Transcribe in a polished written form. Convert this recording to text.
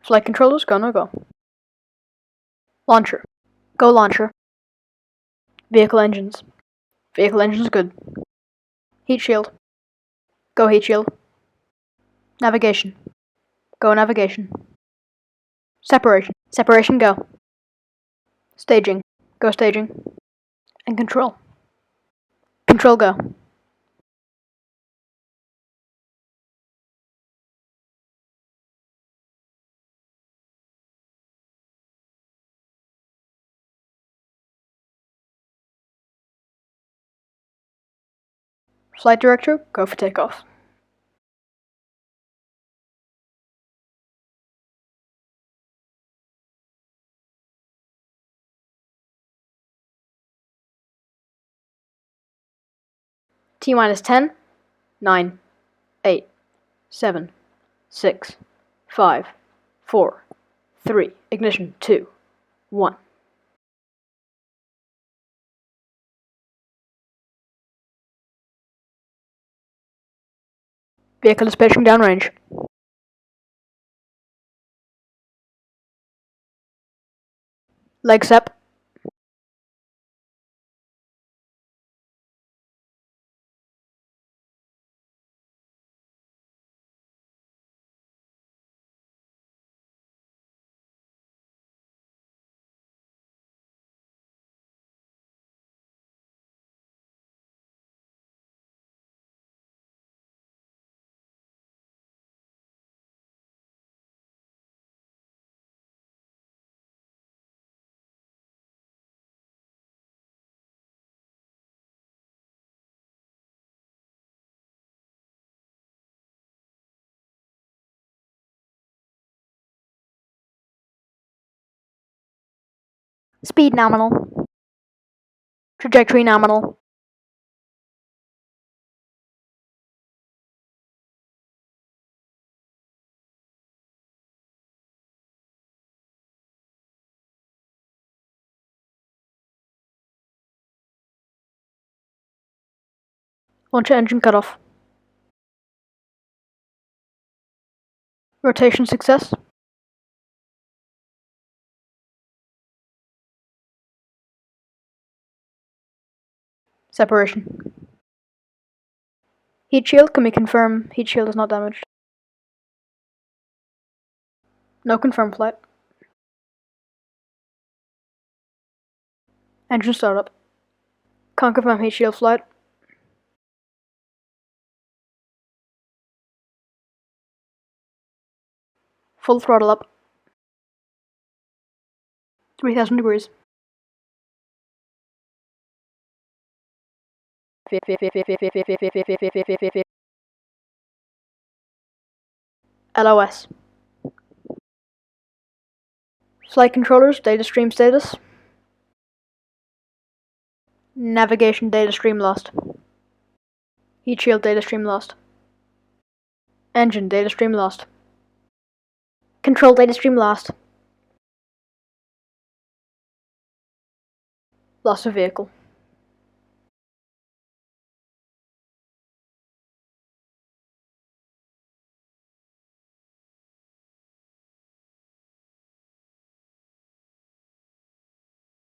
Flight controllers, go, no go. Launcher. Go launcher. Vehicle engines. Vehicle engines good. Heat shield. Go heat shield. Navigation. Go navigation. Separation. Separation, go. Staging. Go staging. And control. Control, go. Flight director, go for takeoff. T-minus 10, 9, 8, 7, 6, 5, 4, 3, ignition, 2, 1. Vehicle is pitching downrange. Legs up. Speed nominal. Trajectory nominal. Launcher engine cutoff. Rotation success. Separation. Heat shield, can we confirm heat shield is not damaged? No confirmed flight. Engine startup. Can't confirm heat shield flight. Full throttle up. 3000 degrees. LOS. Flight controllers, data stream status. Navigation data stream lost. Heat shield data stream lost. Engine data stream lost. Control data stream lost. Loss of vehicle.